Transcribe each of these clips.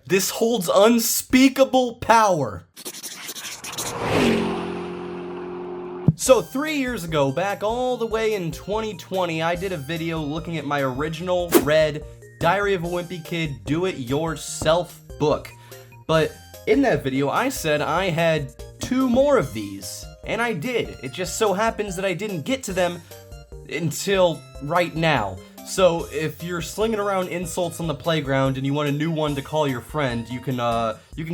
This holds unspeakable power. So 3 years ago, back all the way in 2020, I did a video looking at my original red Diary of a Wimpy Kid do-it-yourself book. But in that video, I said I had 2 more of these, and I did. It just so happens that I didn't get to them until right now. So if you're slinging around insults on the playground and you want a new one to call your friend, you can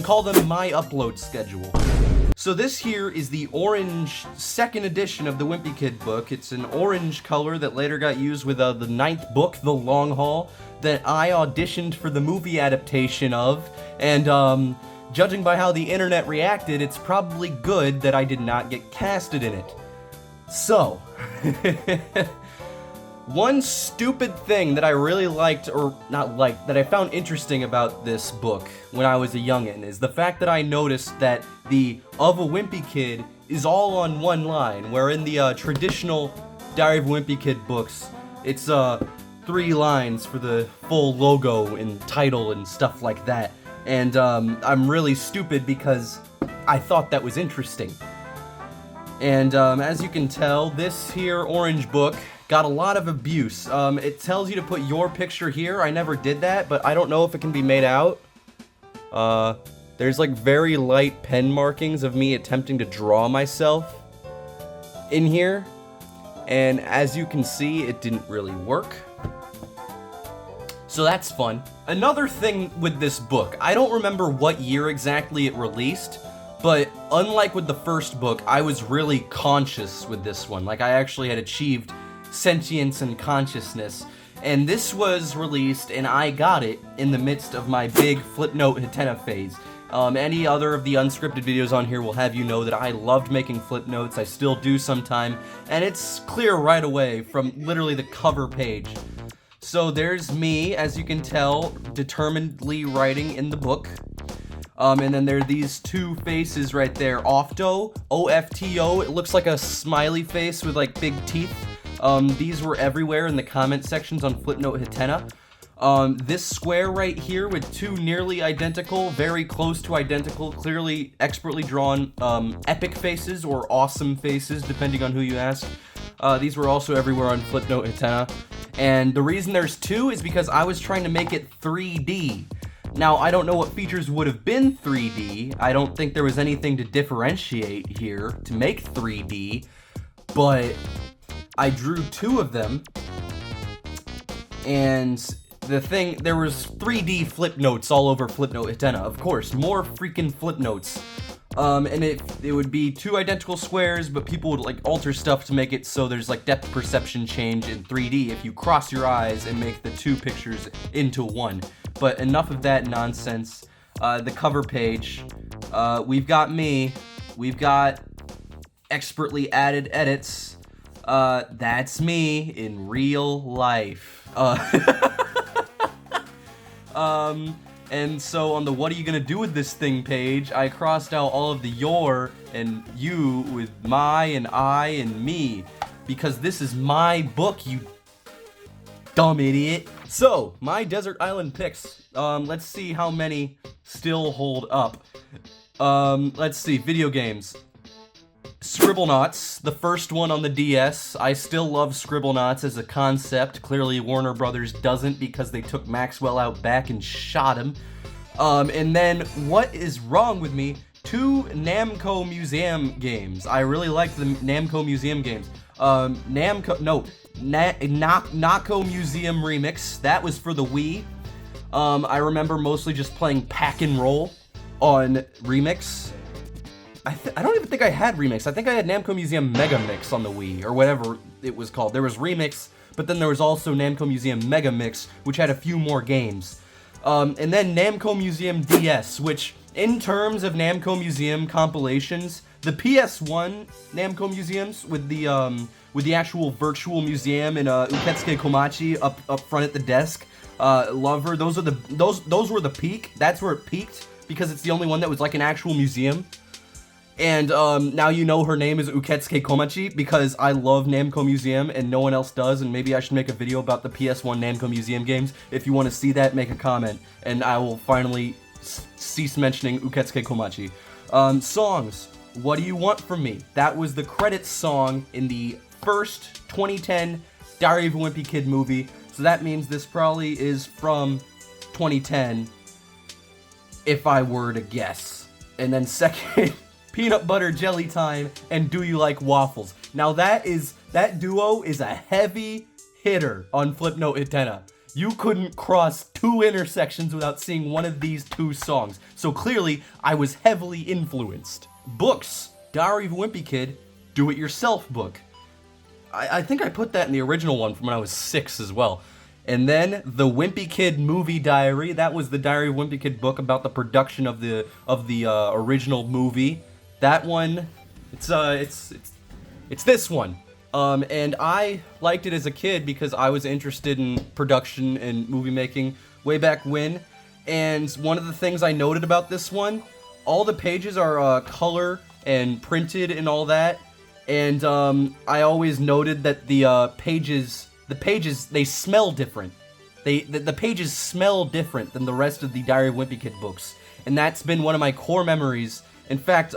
call them my upload schedule. So this here is the orange 2nd edition of the Wimpy Kid book. It's an orange color that later got used with the 9th book, The Long Haul, that I auditioned for the movie adaptation of, and judging by how the internet reacted, it's probably good that I did not get casted in it. So, one stupid thing that I really liked, or not liked, that I found interesting about this book when I was a youngin' is the fact that I noticed that the Of a Wimpy Kid is all on one line, where in the traditional Diary of a Wimpy Kid books, it's 3 lines for the full logo and title and stuff like that. And I'm really stupid because I thought that was interesting. And as you can tell, this here orange book got a lot of abuse. It tells you to put your picture here. I never did that, but I don't know if it can be made out. There's like very light pen markings of me attempting to draw myself in here. And as you can see, it didn't really work. So that's fun. Another thing with this book, I don't remember what year exactly it released, but unlike with the first book, I was really conscious with this one. Like, I actually had achieved sentience and consciousness. And this was released, and I got it in the midst of my big Flipnote Hatena phase. Any other of the unscripted videos on here will have you know that I loved making flip notes. I still do sometime, and it's clear right away from literally the cover page. So there's me, as you can tell, determinedly writing in the book. And then there are these 2 faces right there. Ofto, O-F-T-O, it looks like a smiley face with like big teeth. These were everywhere in the comment sections on Flipnote Hatena. This square right here with 2 nearly identical, very close to identical, clearly expertly drawn epic faces or awesome faces, depending on who you ask. These were also everywhere on Flipnote Hatena. And the reason there's 2 is because I was trying to make it 3D. Now, I don't know what features would have been 3D. I don't think there was anything to differentiate here to make 3D, but I drew 2 of them, and the thing, there was 3D flip notes all over Flipnote Hatena, of course, more freaking flip notes. And it would be 2 identical squares, but people would like alter stuff to make it so there's like depth perception change in 3D if you cross your eyes and make the 2 pictures into 1. But enough of that nonsense. The cover page, we've got me, we've got expertly added edits. That's me in real life. And so on the what are you gonna do with this thing page, I crossed out all of the your and you with my and I and me, because this is my book, you dumb idiot. So, my desert island picks, let's see how many still hold up. Let's see, video games. Scribblenauts, the first one on the DS. I still love Scribblenauts as a concept. Clearly Warner Brothers doesn't because they took Maxwell out back and shot him. And then, what is wrong with me? 2 Namco Museum games. I really like the Namco Museum games. Nako Museum Remix. That was for the Wii. I remember mostly just playing Pack and Roll on Remix. I don't even think I had Remix. I think I had Namco Museum Mega Mix on the Wii, or whatever it was called. There was Remix, but then there was also Namco Museum Mega Mix, which had a few more games. And then Namco Museum DS, which, in terms of Namco Museum compilations, the PS1 Namco Museums with the actual virtual museum in Uketsuke Komachi up front at the desk, Lover, those were the peak. That's where it peaked, because it's the only one that was like an actual museum. And now you know her name is Uketsuke Komachi because I love Namco Museum and no one else does, and maybe I should make a video about the PS1 Namco Museum games. If you want to see that, make a comment, and I will finally cease mentioning Uketsuke Komachi. Songs. What Do You Want From Me? That was the credits song in the first 2010 Diary of a Wimpy Kid movie. So that means this probably is from 2010, if I were to guess. And then second, Peanut Butter Jelly Time and Do You Like Waffles? Now that duo is a heavy hitter on Flipnote Hatena. You couldn't cross two intersections without seeing one of these two songs. So clearly, I was heavily influenced. Books. Diary of a Wimpy Kid, do-it-yourself book. I think I put that in the original one from when I was 6 as well. And then the Wimpy Kid movie diary. That was the Diary of a Wimpy Kid book about the production of the original movie. That one, it's this one. And I liked it as a kid because I was interested in production and movie making way back when. And one of the things I noted about this one, all the pages are color and printed and all that. And I always noted that the pages, they smell different. The pages smell different than the rest of the Diary of Wimpy Kid books. And that's been one of my core memories. In fact,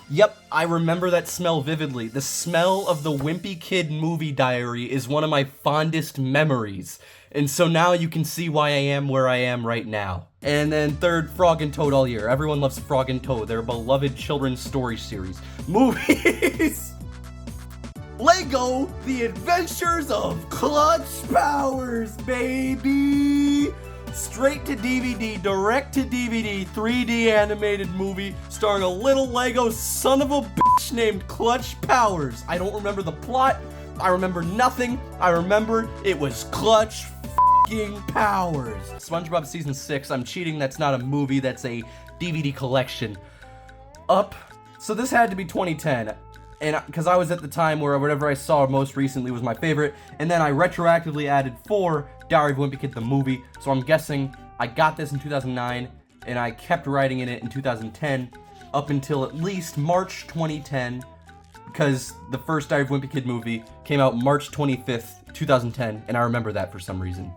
yep, I remember that smell vividly. The smell of the Wimpy Kid movie diary is one of my fondest memories. And so now you can see why I am where I am right now. And then third, Frog and Toad All Year. Everyone loves Frog and Toad. They're a beloved children's story series. Movies! Lego, The Adventures of Clutch Powers, baby! Straight to DVD, direct to DVD, 3D animated movie starring a little Lego son of a bitch named Clutch Powers. I don't remember the plot. I remember nothing. I remember it was Clutch f***ing Powers. SpongeBob Season 6. I'm cheating. That's not a movie. That's a DVD collection. Up. So this had to be 2010. And because I was at the time where whatever I saw most recently was my favorite. And then I retroactively added 4, Diary of a Wimpy Kid the movie. So I'm guessing I got this in 2009. And I kept writing in it in 2010. Up until at least March 2010. Because the first Diary of a Wimpy Kid movie came out March 25th, 2010, and I remember that for some reason.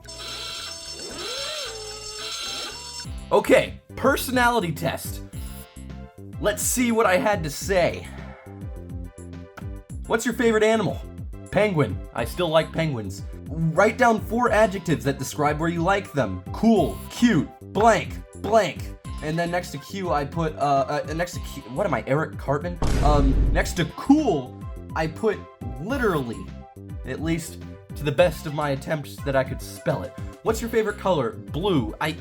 Okay, personality test. Let's see what I had to say. What's your favorite animal? Penguin. I still like penguins. Write down 4 adjectives that describe where you like them. Cool, cute, blank, blank. And then next to Q, I put, next to Q, what am I, Eric Cartman? Next to cool, I put literally, at least to the best of my attempts that I could spell it. What's your favorite color? Blue. I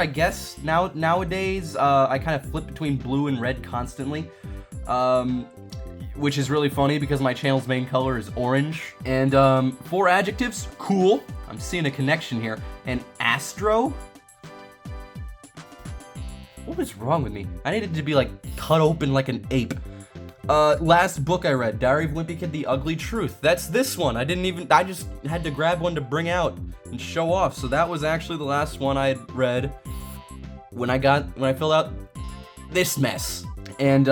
guess nowadays, I kind of flip between blue and red constantly. Which is really funny because my channel's main color is orange. And, 4 adjectives, cool. I'm seeing a connection here. And astro. What was wrong with me? I needed to be, like, cut open like an ape. Last book I read, Diary of Wimpy Kid, The Ugly Truth. That's this one. I just had to grab one to bring out and show off. So that was actually the last one I had read when I filled out this mess. And,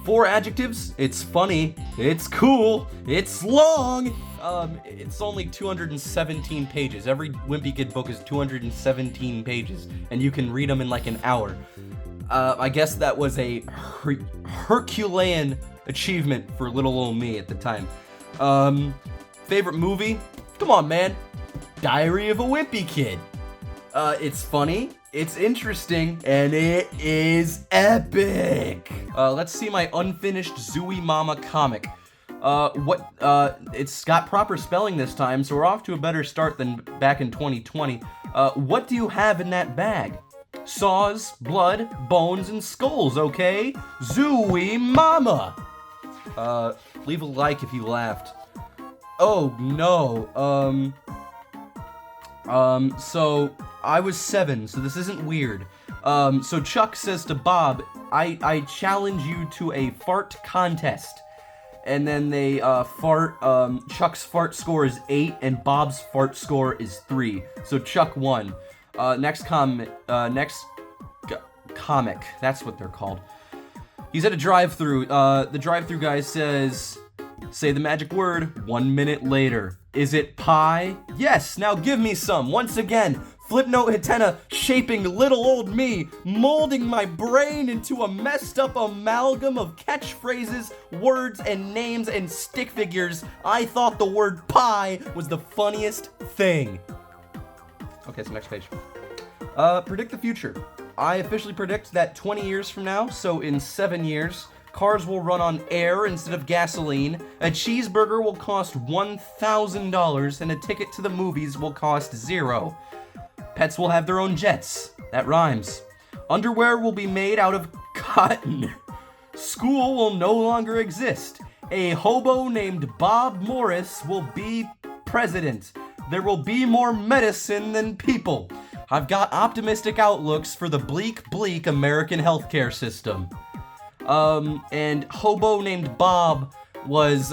4 adjectives, it's funny, it's cool, it's long, it's only 217 pages. Every Wimpy Kid book is 217 pages, and you can read them in like an hour. I guess that was a Herculean achievement for little old me at the time. Favorite movie? Come on, man. Diary of a Wimpy Kid. It's funny, it's interesting, and it is epic. Let's see my unfinished Zooy Mama comic. It's got proper spelling this time, so we're off to a better start than back in 2020. What do you have in that bag? Saws, blood, bones, and skulls, okay? Zooy Mama! Leave a like if you laughed. Oh, no, so I was 7, so this isn't weird. So Chuck says to Bob, I challenge you to a fart contest. And then they, Chuck's fart score is 8, and Bob's fart score is 3. So Chuck won. Next comic, that's what they're called. He's at a drive-thru. The drive-thru guy says, say the magic word, 1 minute later. Is it pie? Yes, now give me some. Once again, Flipnote Hatena shaping little old me, molding my brain into a messed up amalgam of catchphrases, words, and names and stick figures. I thought the word pie was the funniest thing. Okay, so next page. Predict the future. I officially predict that 20 years from now, so in 7 years, cars will run on air instead of gasoline, a cheeseburger will cost $1,000, and a ticket to the movies will cost $0. Pets will have their own jets. That rhymes. Underwear will be made out of cotton. School will no longer exist. A hobo named Bob Morris will be president. There will be more medicine than people. I've got optimistic outlooks for the bleak American healthcare system. And hobo named Bob was,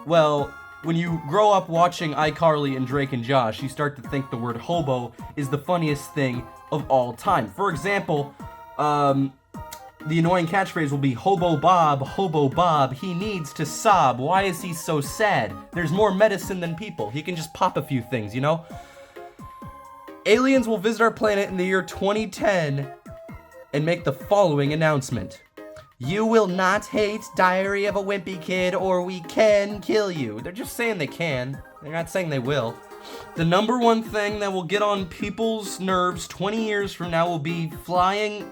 well, when you grow up watching iCarly and Drake and Josh, you start to think the word hobo is the funniest thing of all time. For example, the annoying catchphrase will be hobo Bob, he needs to sob. Why is he so sad? There's more medicine than people. He can just pop a few things, you know? Aliens will visit our planet in the year 2010 and make the following announcement. You will not hate Diary of a Wimpy Kid or we can kill you. They're just saying they can. They're not saying they will. The number one thing that will get on people's nerves 20 years from now will be flying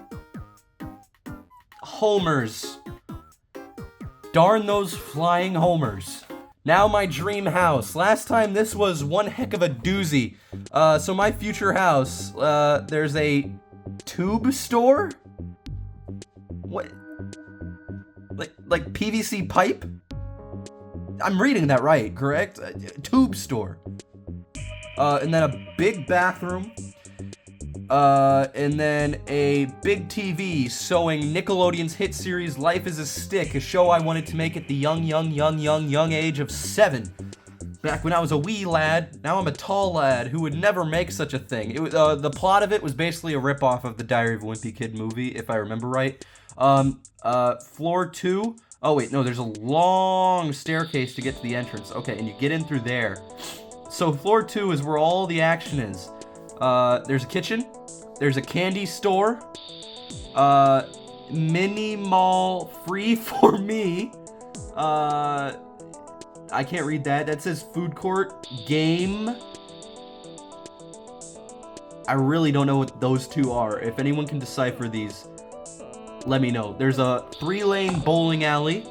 homers. Darn those flying homers. Now my dream house. Last time this was one heck of a doozy. So my future house, there's a tube store? What? Like PVC pipe? I'm reading that right, correct? Tube store. And then a big bathroom. And then a big TV showing Nickelodeon's hit series Life is a Stick, a show I wanted to make at the young age of 7. Back when I was a wee lad, now I'm a tall lad who would never make such a thing. It was, the plot of it was basically a ripoff of the Diary of a Wimpy Kid movie, if I remember right. Floor 2. Oh wait, no, there's a long staircase to get to the entrance. Okay, and you get in through there. So floor 2 is where all the action is. There's a kitchen. There's a candy store. Mini mall free for me. I can't read that. That says food court, game. I really don't know what those two are. If anyone can decipher these, let me know. There's a 3-lane bowling alley.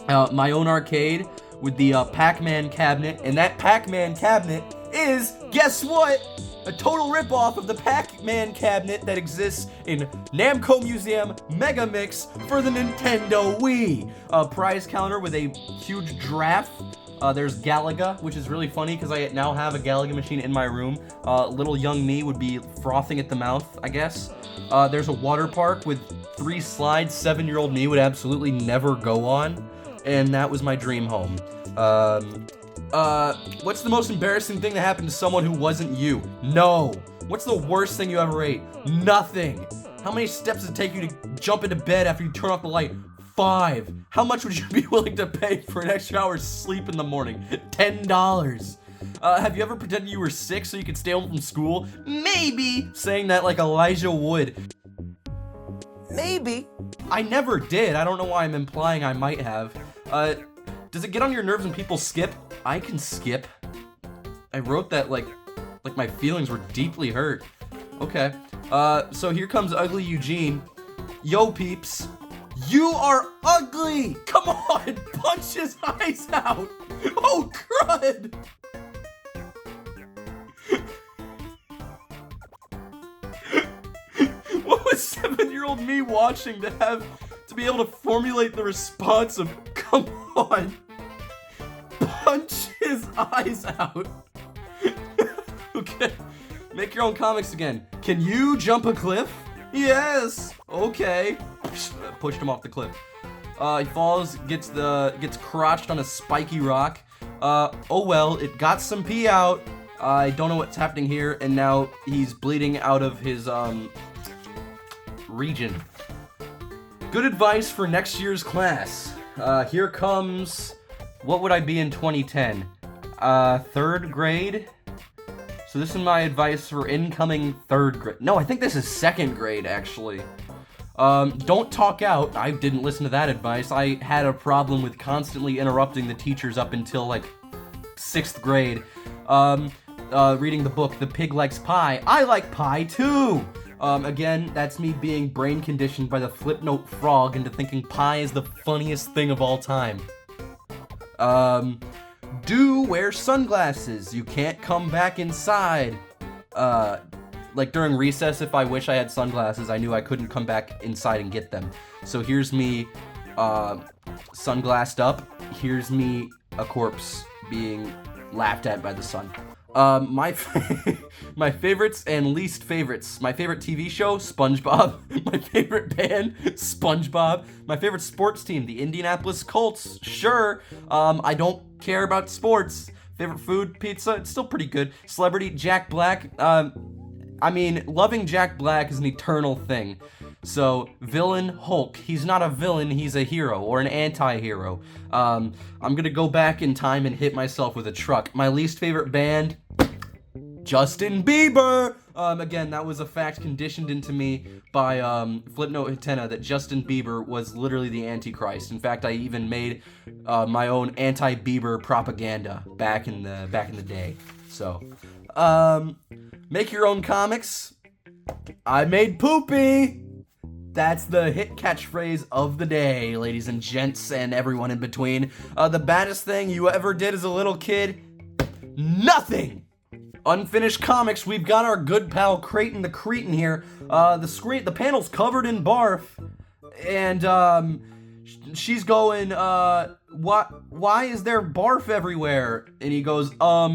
My own arcade with the Pac-Man cabinet. And that Pac-Man cabinet is, guess what? A total ripoff of the Pac-Man cabinet that exists in Namco Museum Mega Mix for the Nintendo Wii. A prize counter with a huge giraffe. There's Galaga, which is really funny because I now have a Galaga machine in my room. Little young me would be frothing at the mouth, I guess. There's a water park with 3 slides 7-year-old me would absolutely never go on. And that was my dream home. What's the most embarrassing thing that happened to someone who wasn't you? No. What's the worst thing you ever ate? Nothing. How many steps does it take you to jump into bed after you turn off the light? 5. How much would you be willing to pay for an extra hour's sleep in the morning? $10. Have you ever pretended you were sick so you could stay home from school? Maybe. Saying that like Elijah Wood. Maybe. I never did. I don't know why I'm implying I might have. Does it get on your nerves when people skip? I can skip. I wrote that like my feelings were deeply hurt. Okay. So here comes ugly Eugene. Yo, peeps. You are ugly! Come on! Punch his eyes out! Oh, crud! What was 7-year-old me watching to be able to formulate the response of, come on, punch his eyes out? Okay, make your own comics again. Can you jump a cliff? Yes! Okay. Pushed him off the cliff. He falls, gets crotched on a spiky rock. Oh well, it got some pee out. I don't know what's happening here, and now he's bleeding out of his, region. Good advice for next year's class. Here comes, what would I be in 2010? 3rd grade? So this is my advice for incoming 3rd grade. No, I think this is 2nd grade, actually. Don't talk out. I didn't listen to that advice. I had a problem with constantly interrupting the teachers up until, like, 6th grade. Reading the book, The Pig Likes Pie. I like pie, too! Again, that's me being brain conditioned by the Flipnote frog into thinking pie is the funniest thing of all time. Do wear sunglasses. You can't come back inside. Like during recess, if I wish I had sunglasses, I knew I couldn't come back inside and get them. So here's me, sunglassed up. Here's me, a corpse, being laughed at by the sun. My favorites and least favorites. My favorite TV show, SpongeBob. My favorite band, SpongeBob. My favorite sports team, the Indianapolis Colts. Sure. I don't care about sports. Favorite food, pizza. It's still pretty good. Celebrity, Jack Black. I mean, loving Jack Black is an eternal thing. So, villain, Hulk. He's not a villain, he's a hero, or an anti-hero. I'm gonna go back in time and hit myself with a truck. My least favorite band, Justin Bieber! Again, that was a fact conditioned into me by, Flipnote Hatena that Justin Bieber was literally the Antichrist. In fact, I even made, my own anti-Bieber propaganda back in the day. So, make your own comics. I made Poopy! That's the hit catchphrase of the day, ladies and gents and everyone in between. The baddest thing you ever did as a little kid? Nothing! Unfinished comics, we've got our good pal Craton the Cron here. The panel's covered in barf. And, she's going, why is there barf everywhere? And he goes,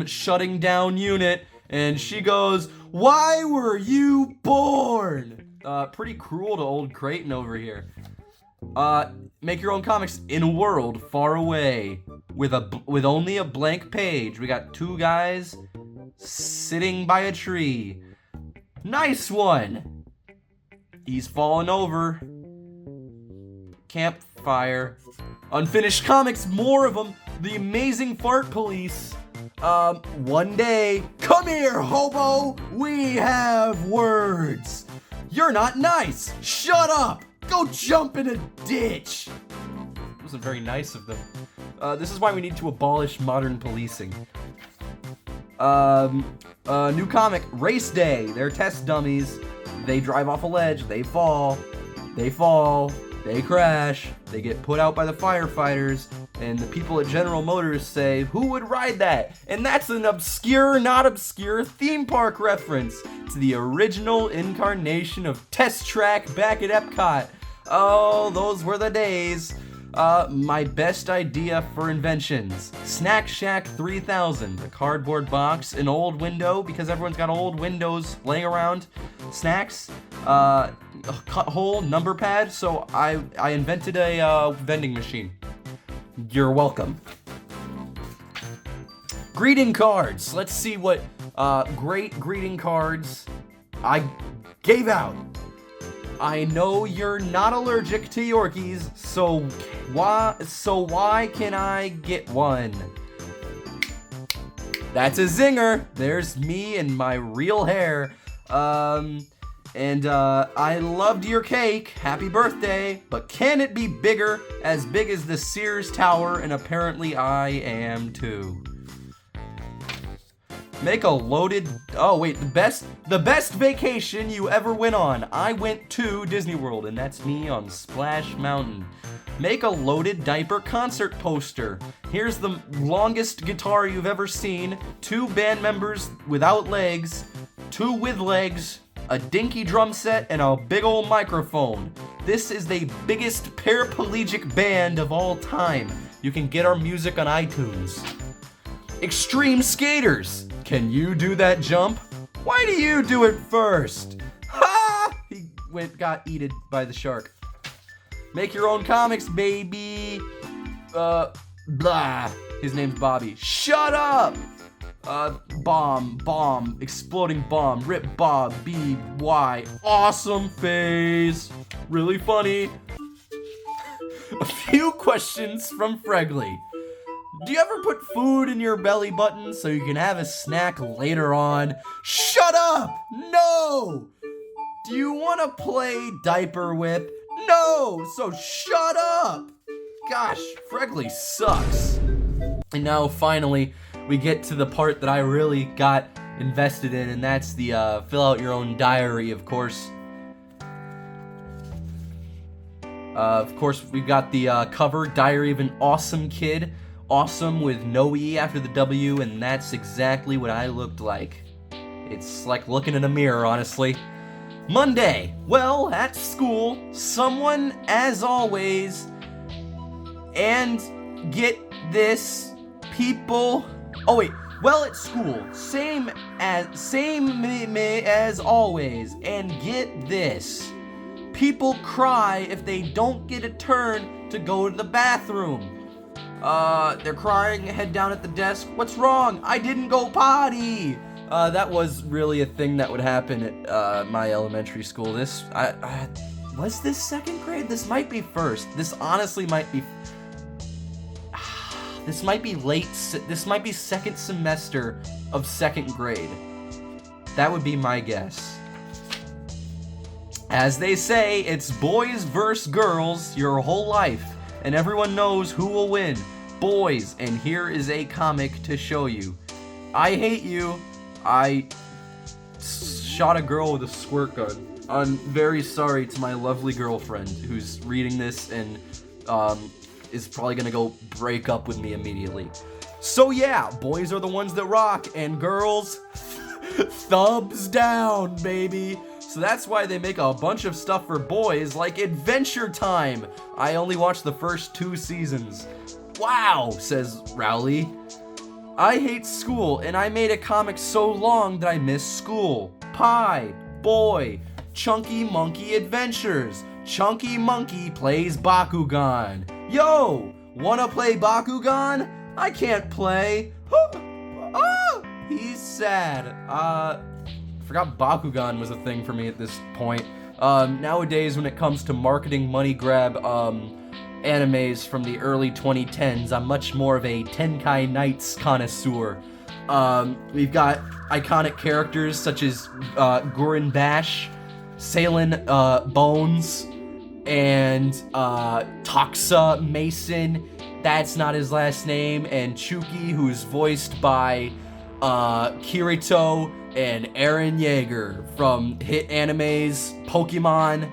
shutting down unit. And she goes, why were you born? Pretty cruel to old Craton over here. Make your own comics in a world far away with only a blank page. We got 2 guys sitting by a tree. Nice one. He's fallen over. Campfire. Unfinished comics, more of them. The Amazing Fart Police. One day. Come here, hobo. We have words. You're not nice! Shut up! Go jump in a ditch! It wasn't very nice of them. This is why we need to abolish modern policing. New comic, Race Day. They're test dummies. They drive off a ledge. They fall. They crash. They get put out by the firefighters. And the people at General Motors say, who would ride that? And that's an obscure, not obscure theme park reference to the original incarnation of Test Track back at Epcot. Oh, those were the days. My best idea for inventions. Snack Shack 3000. A cardboard box, an old window, because everyone's got old windows laying around. Snacks. A cut hole number pad, so I invented a vending machine. You're welcome. Greeting cards. Let's see what great greeting cards I gave out. I know you're not allergic to Yorkies, so why can I get one? That's a zinger. There's me and my real hair. I loved your cake. Happy birthday. But can it be bigger? As big as the Sears Tower, and apparently I am too. Make a loaded... Oh, wait. The best vacation you ever went on. I went to Disney World, and that's me on Splash Mountain. Make a loaded diaper concert poster. Here's the longest guitar you've ever seen. 2 band members without legs. 2 with legs. A dinky drum set, and a big old microphone. This is the biggest paraplegic band of all time. You can get our music on iTunes. Extreme skaters. Can you do that jump? Why do you do it first? Ha! He got eaten by the shark. Make your own comics, baby. Blah. His name's Bobby. Shut up! Bomb, exploding bomb, rip Bob, B-Y, awesome face, really funny. A few questions from Fregley. Do you ever put food in your belly button so you can have a snack later on? Shut up! No! Do you want to play diaper whip? No! So shut up! Gosh, Fregley sucks. And now finally, we get to the part that I really got invested in, and that's the fill out your own diary, of course. Of course, we've got the cover, Diary of an Awesome Kid. Awesome with no E after the W, and that's exactly what I looked like. It's like looking in a mirror, honestly. Monday. Well, at school, someone, as always, and get this, people... Oh, wait. Well, at school, same as always, and get this. People cry if they don't get a turn to go to the bathroom. They're crying, head down at the desk. What's wrong? I didn't go potty. That was really a thing that would happen at my elementary school. Was this second grade? This might be first. This honestly might be. This might be late. This might be second semester of second grade. That would be my guess. As they say, it's boys versus girls your whole life, and everyone knows who will win. Boys, and here is a comic to show you. I hate you. I shot a girl with a squirt gun. I'm very sorry to my lovely girlfriend who's reading this and is probably gonna go break up with me immediately. So yeah, boys are the ones that rock, and girls, thumbs down, baby. So that's why they make a bunch of stuff for boys, like Adventure Time. I only watched the first 2 seasons. Wow, says Rowley. I hate school, and I made a comic so long that I miss school. Pie, boy, Chunky Monkey Adventures. Chunky Monkey plays Bakugan. Yo, wanna play Bakugan? I can't play. He's sad. Forgot Bakugan was a thing for me at this point. Nowadays, when it comes to marketing money grab animes from the early 2010s, I'm much more of a Tenkai Knights connoisseur. We've got iconic characters such as Gurren Bash, Sailing Bones, and Toxa Mason. That's not his last name, and Chuki, who's voiced by Kirito and Eren Yeager from hit animes Pokemon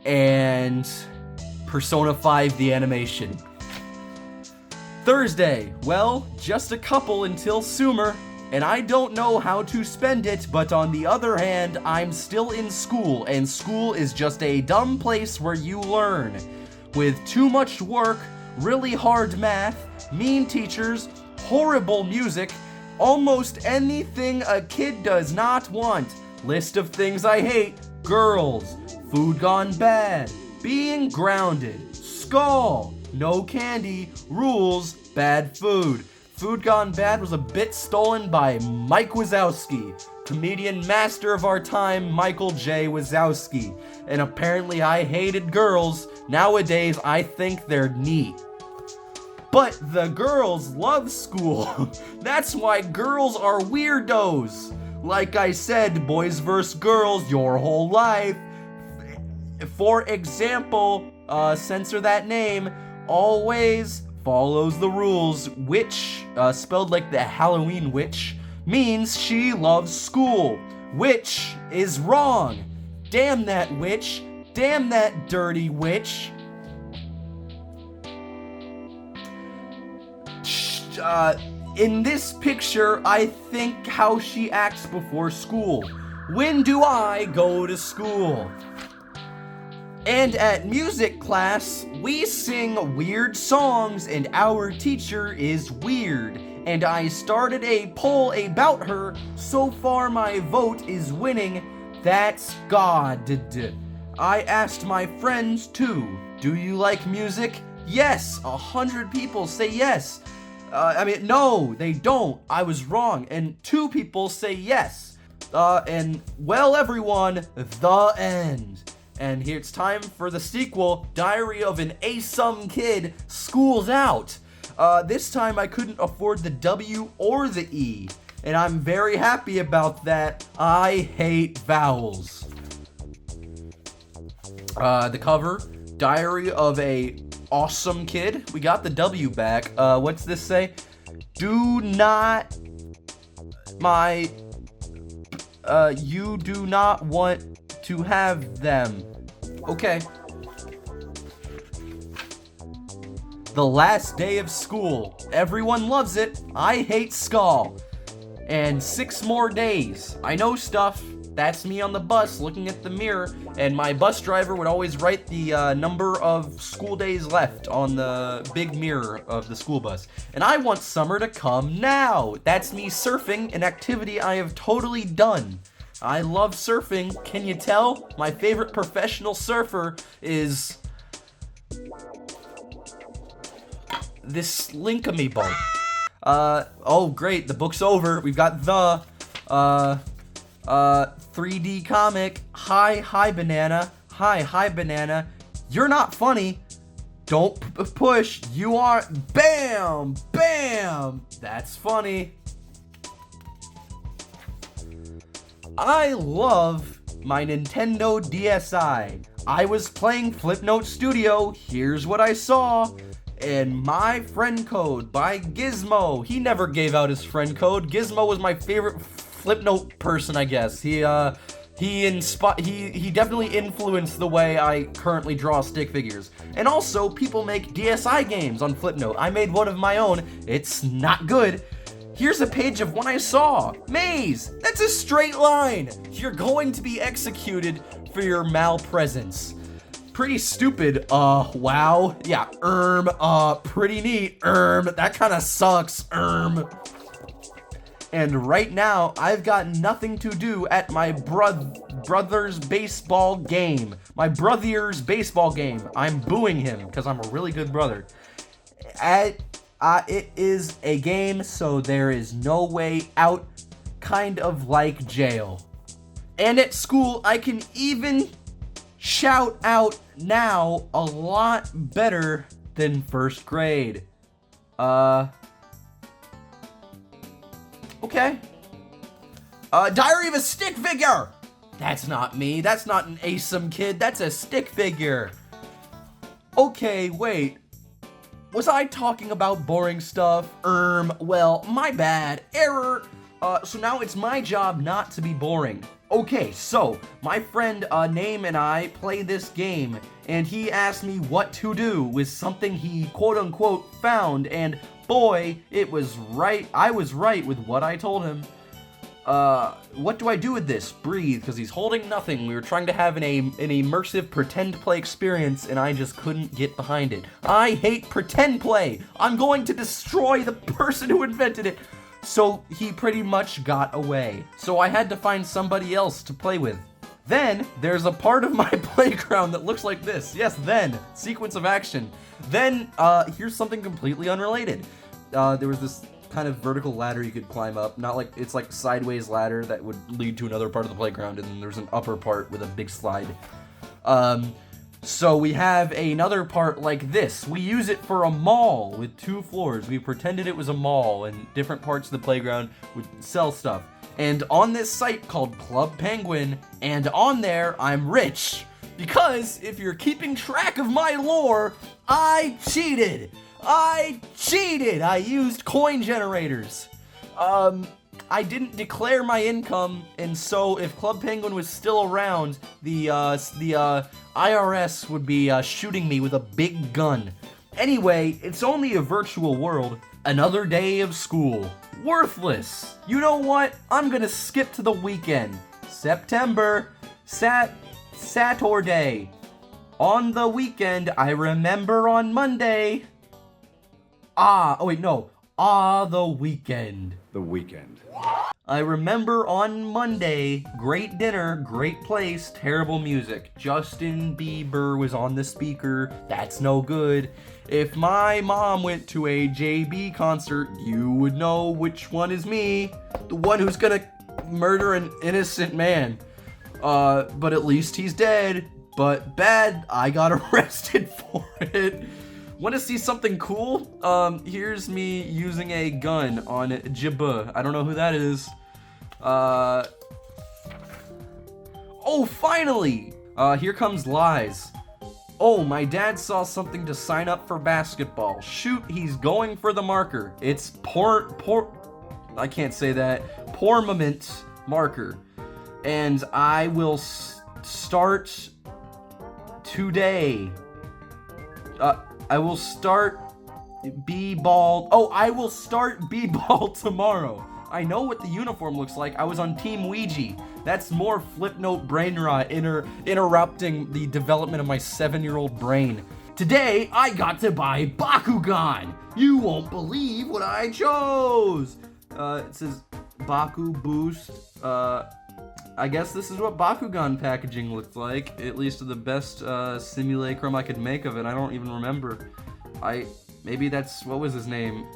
and Persona 5 the animation. Thursday, well, just a couple until Sumer, and I don't know how to spend it, but on the other hand, I'm still in school, and school is just a dumb place where you learn. With too much work, really hard math, mean teachers, horrible music, almost anything a kid does not want. List of things I hate: girls, food gone bad, being grounded, skull, no candy, rules, bad food. Food Gone Bad was a bit stolen by Mike Wazowski, comedian master of our time, Michael J. Wazowski. And apparently I hated girls. Nowadays I think they're neat. But the girls love school. That's why girls are weirdos. Like I said, boys versus girls your whole life. For example, censor that name, always follows the rules, which, spelled like the Halloween witch, means she loves school, which is wrong. Damn that witch. Damn that dirty witch. In this picture, I think how she acts before school. When do I go to school? And at music class, we sing weird songs and our teacher is weird. And I started a poll about her. So far my vote is winning. That's God. I asked my friends too. Do you like music? Yes, 100 people say yes. No, they don't. I was wrong. And 2 people say yes. And well, everyone, the end. And here it's time for the sequel, Diary of an Awesome Kid, School's Out. This time I couldn't afford the W or the E, and I'm very happy about that. I hate vowels. The cover, Diary of a Awesome Kid. We got the W back. What's this say? You do not want to have them. Okay. The last day of school. Everyone loves it. I hate Skull. And 6 more days. I know stuff. That's me on the bus looking at the mirror, and my bus driver would always write the number of school days left on the big mirror of the school bus. And I want summer to come now. That's me surfing, an activity I have totally done. I love surfing. Can you tell? My favorite professional surfer is this Linkamy boat. Oh great, the book's over. We've got the 3D comic. Hi banana. Hi banana. You're not funny. Don't push. You are. Bam. That's funny. I love my Nintendo DSi. I was playing Flipnote Studio. Here's what I saw. And my friend code by Gizmo. He never gave out his friend code. Gizmo was my favorite Flipnote person, I guess. He definitely influenced the way I currently draw stick figures. And also, people make DSi games on Flipnote. I made one of my own. It's not good. Here's a page of one I saw. Maze! That's a straight line! You're going to be executed for your malpresence. Pretty stupid, wow. Yeah, pretty neat, that kinda sucks, And right now, I've got nothing to do at my brother's baseball game. My brother's baseball game. I'm booing him, because I'm a really good brother. It is a game, so there is no way out, kind of like jail. And at school, I can even shout out now a lot better than first grade. Okay. Diary of a Stick Figure! That's not me. That's not an ASOM kid. That's a stick figure. Okay, wait. Was I talking about boring stuff? Well, my bad. Error. So now it's my job not to be boring. Okay, so my friend Name and I play this game, and he asked me what to do with something he quote-unquote found, and boy, it was right. I was right with what I told him. What do I do with this? Breathe, because he's holding nothing. We were trying to have an immersive pretend play experience, and I just couldn't get behind it. I hate pretend play. I'm going to destroy the person who invented it. So he pretty much got away. So I had to find somebody else to play with. Then there's a part of my playground that looks like this. Yes, then. Sequence of action. Then, here's something completely unrelated. There was this kind of vertical ladder you could climb up. Not like, it's like sideways ladder that would lead to another part of the playground, and then there's an upper part with a big slide. So we have another part like this. We use it for a mall with 2 floors. We pretended it was a mall, and different parts of the playground would sell stuff. And on this site called Club Penguin, and on there, I'm rich. Because if you're keeping track of my lore, I cheated. I used coin generators. I didn't declare my income, and so if Club Penguin was still around, the IRS would be shooting me with a big gun. Anyway, it's only a virtual world. Another day of school. Worthless. You know what? I'm gonna skip to the weekend. September. Saturday. On the weekend, I remember on Monday. The weekend. The weekend. I remember on Monday, great dinner, great place, terrible music. Justin Bieber was on the speaker, that's no good. If my mom went to a JB concert, you would know which one is me. The one who's gonna murder an innocent man. But at least he's dead. But bad, I got arrested for it. Want to see something cool? Here's me using a gun on Jibba. I don't know who that is. Oh, finally! Here comes Lies. Oh, my dad saw something to sign up for basketball. Shoot, he's going for the marker. It's I can't say that. Pormament marker. And I will start today. I will start B-ball. Oh, I will start B-ball tomorrow. I know what the uniform looks like. I was on Team Ouija. That's more Flipnote brain rot interrupting the development of my 7-year-old brain. Today, I got to buy Bakugan. You won't believe what I chose. It says Baku Boost. I guess this is what Bakugan packaging looked like, at least to the best simulacrum I could make of it. I don't even remember. Maybe that's, what was his name?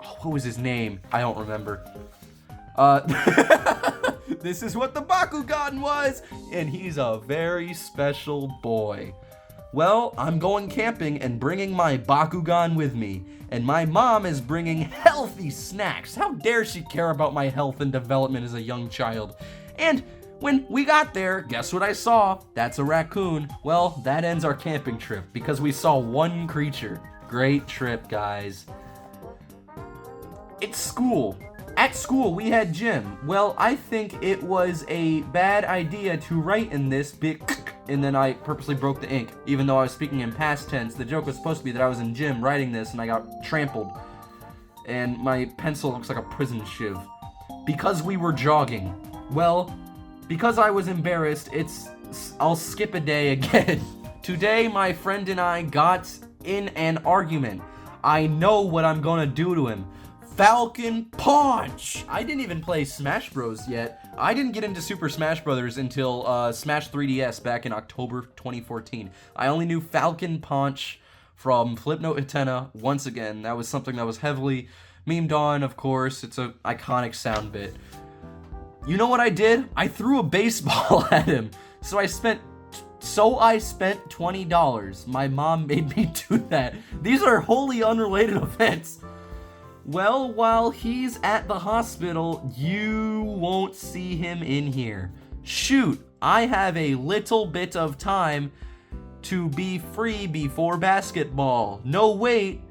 Oh, what was his name? I don't remember. This is what the Bakugan was, and he's a very special boy. Well, I'm going camping and bringing my Bakugan with me, and my mom is bringing healthy snacks. How dare she care about my health and development as a young child? And when we got there, guess what I saw? That's a raccoon. Well, that ends our camping trip because we saw one creature. Great trip, guys. It's school. At school, we had gym. Well, I think it was a bad idea to write in this big, and then I purposely broke the ink. Even though I was speaking in past tense, the joke was supposed to be that I was in gym writing this and I got trampled. And my pencil looks like a prison shiv. Because we were jogging. Well, because I was embarrassed, I'll skip a day again. Today, my friend and I got in an argument. I know what I'm gonna do to him. Falcon Punch! I didn't even play Smash Bros yet. I didn't get into Super Smash Bros until Smash 3DS back in October 2014. I only knew Falcon Punch from Flipnote Hatena. Once again, that was something that was heavily memed on, of course. It's an iconic sound bit. You know what I did? I threw a baseball at him. So I spent $20. My mom made me do that. These are wholly unrelated events. Well, while he's at the hospital, you won't see him in here. Shoot, I have a little bit of time to be free before basketball. No, wait.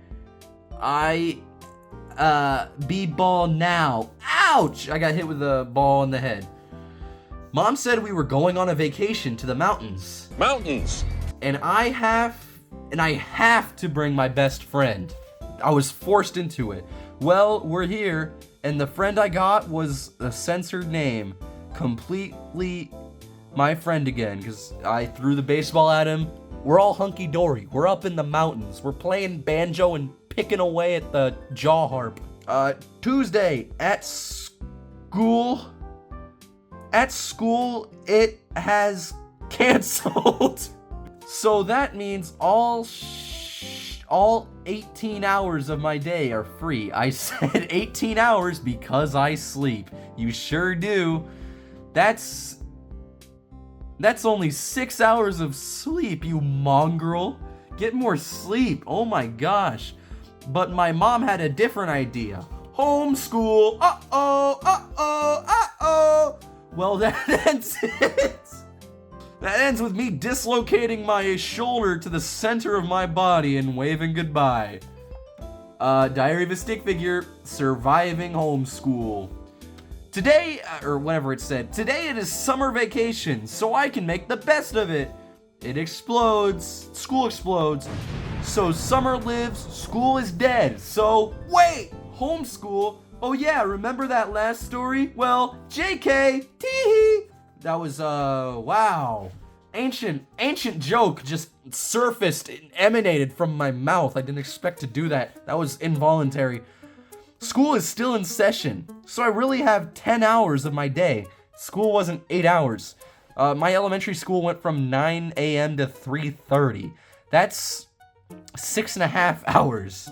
B-ball now. Ouch! I got hit with a ball in the head. Mom said we were going on a vacation to the mountains. Mountains! And I have to bring my best friend. I was forced into it. Well, we're here, and the friend I got was a censored name. Completely my friend again, because I threw the baseball at him. We're all hunky-dory. We're up in the mountains. We're playing banjo and picking away at the jaw harp. Tuesday, at school, it has canceled. So that means all 18 hours of my day are free. I said 18 hours because I sleep. You sure do. That's only 6 hours of sleep, you mongrel. Get more sleep. Oh my gosh. But my mom had a different idea. Homeschool. Well, that ends it. That ends with me dislocating my shoulder to the center of my body and waving goodbye. Diary of a Stick Figure, surviving homeschool. Today, or whatever it said, today it is summer vacation, so I can make the best of it. It explodes, school explodes, so summer lives, school is dead. So, wait, homeschool? Oh yeah, remember that last story? Well, JK, teehee. That was, wow. Ancient joke just surfaced and emanated from my mouth. I didn't expect to do that. That was involuntary. School is still in session, so I really have 10 hours of my day. School wasn't 8 hours. My elementary school went from 9 a.m. to 3:30. That's 6.5 hours.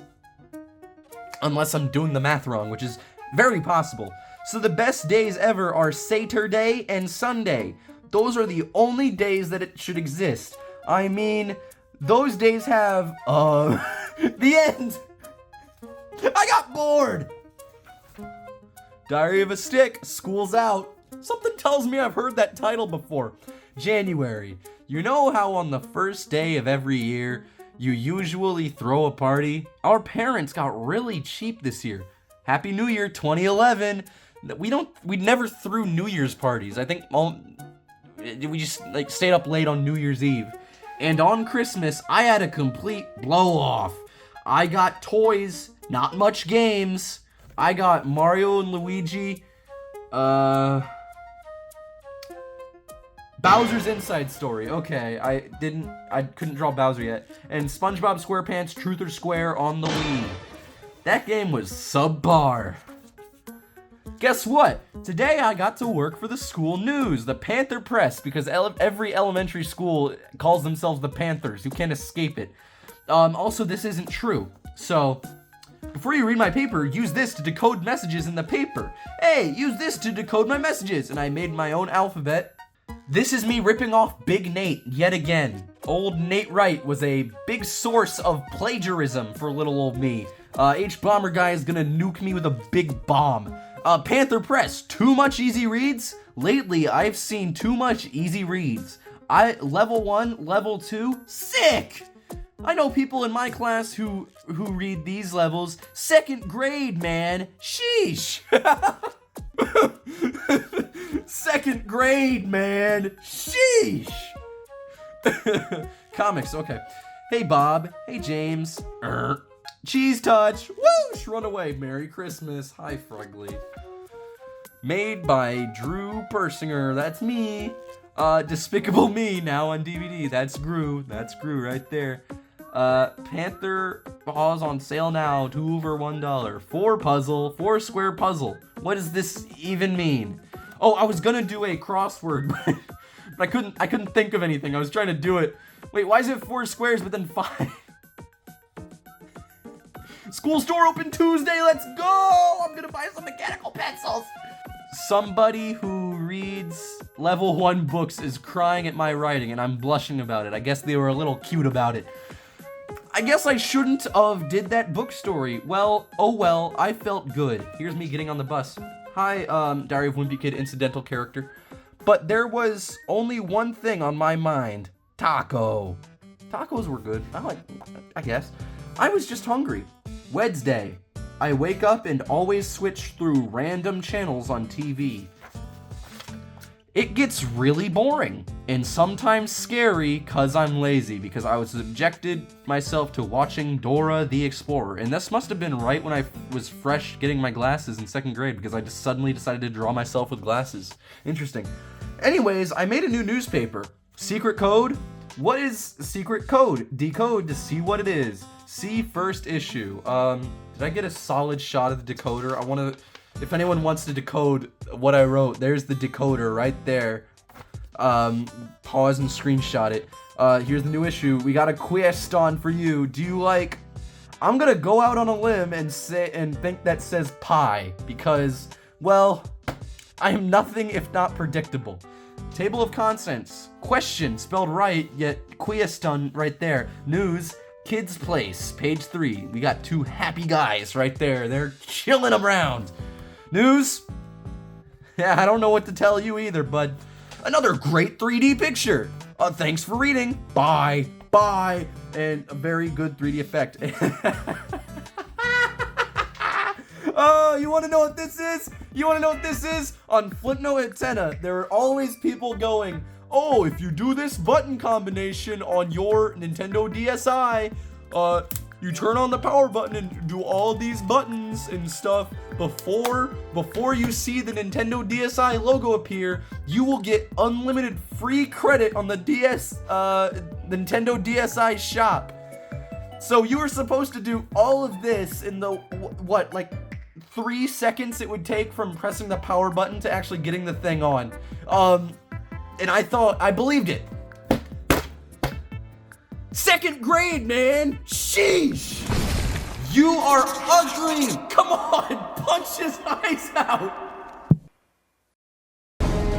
Unless I'm doing the math wrong, which is very possible. So the best days ever are Saturday and Sunday. Those are the only days that it should exist. I mean, those days have, The end. I got bored. Diary of a Stick, school's out. Something tells me I've heard that title before. January. You know how on the first day of every year, you usually throw a party? Our parents got really cheap this year. Happy New Year 2011. We never threw New Year's parties. I think we just like stayed up late on New Year's Eve. And on Christmas, I had a complete blow off. I got toys, not much games. I got Mario and Luigi, Bowser's Inside Story. Okay, I couldn't draw Bowser yet. And SpongeBob SquarePants Truth or Square on the Wii. That game was subpar. Guess what? Today I got to work for the school news, the Panther Press, because every elementary school calls themselves the Panthers. You can't escape it. Also, this isn't true. So, before you read my paper, use this to decode messages in the paper. Hey, use this to decode my messages. And I made my own alphabet. This is me ripping off Big Nate yet again. Old Nate Wright was a big source of plagiarism for little old me. H Bomber Guy is gonna nuke me with a big bomb. Panther Press, too much easy reads? Lately, I've seen too much easy reads. Level 1, level 2, sick! I know people in my class who read these levels. 2nd grade, man. Sheesh! 2nd grade, man. Sheesh! Comics, okay. Hey, Bob. Hey, James. Cheese touch. Whoosh! Run away. Merry Christmas. Hi, Frugly. Made by Drew Persinger. That's me. Despicable Me now on DVD. That's Gru. That's Gru right there. Panther Paws on sale now. 2 for $1. 4 square puzzle. What does this even mean? Oh, I was gonna do a crossword, but I couldn't think of anything. I was trying to do it. Wait, why is it 4 squares but then 5? School store open Tuesday, let's go! I'm gonna buy some mechanical pencils! Somebody who reads level 1 books is crying at my writing, and I'm blushing about it. I guess they were a little cute about it. I guess I shouldn't have did that book story. Well, oh well, I felt good. Here's me getting on the bus. Hi, Diary of Wimpy Kid incidental character. But there was only one thing on my mind. Taco. Tacos were good. I guess. I was just hungry. Wednesday. I wake up and always switch through random channels on TV. It gets really boring and sometimes scary cause I'm lazy, because I was subjected myself to watching Dora the Explorer, and this must have been right when I was fresh getting my glasses in 2nd grade, because I just suddenly decided to draw myself with glasses. Interesting. Anyways, I made a new newspaper. Secret code? What is secret code? Decode to see what it is. See first issue. Did I get a solid shot of the decoder? I want to, if anyone wants to decode what I wrote, there's the decoder right there. Pause and screenshot it. Here's the new issue. We got a question for you. Do you like, I'm gonna go out on a limb and think that says pie, because, well, I am nothing if not predictable. Table of contents. Question spelled right, yet question right there. News. Kids Place, page 3. We got 2 happy guys right there. They're chilling around. News? Yeah, I don't know what to tell you either, bud. Another great 3D picture. Thanks for reading. Bye. Bye. And a very good 3D effect. Oh, you want to know what this is? You want to know what this is? On Flipnote Hatena, there are always people going, oh, if you do this button combination on your Nintendo DSi, you turn on the power button and do all these buttons and stuff before you see the Nintendo DSi logo appear, you will get unlimited free credit on the Nintendo DSi shop. So you were supposed to do all of this in the, what, like 3 seconds it would take from pressing the power button to actually getting the thing on. And I believed it. 2nd grade, man. Sheesh. You are ugly. Come on, punch his eyes out.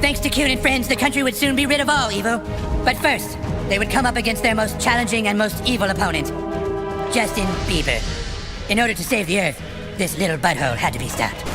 Thanks to Cute and friends, the country would soon be rid of all evil. But first, they would come up against their most challenging and most evil opponent. Justin Bieber. In order to save the Earth, this little butthole had to be stopped.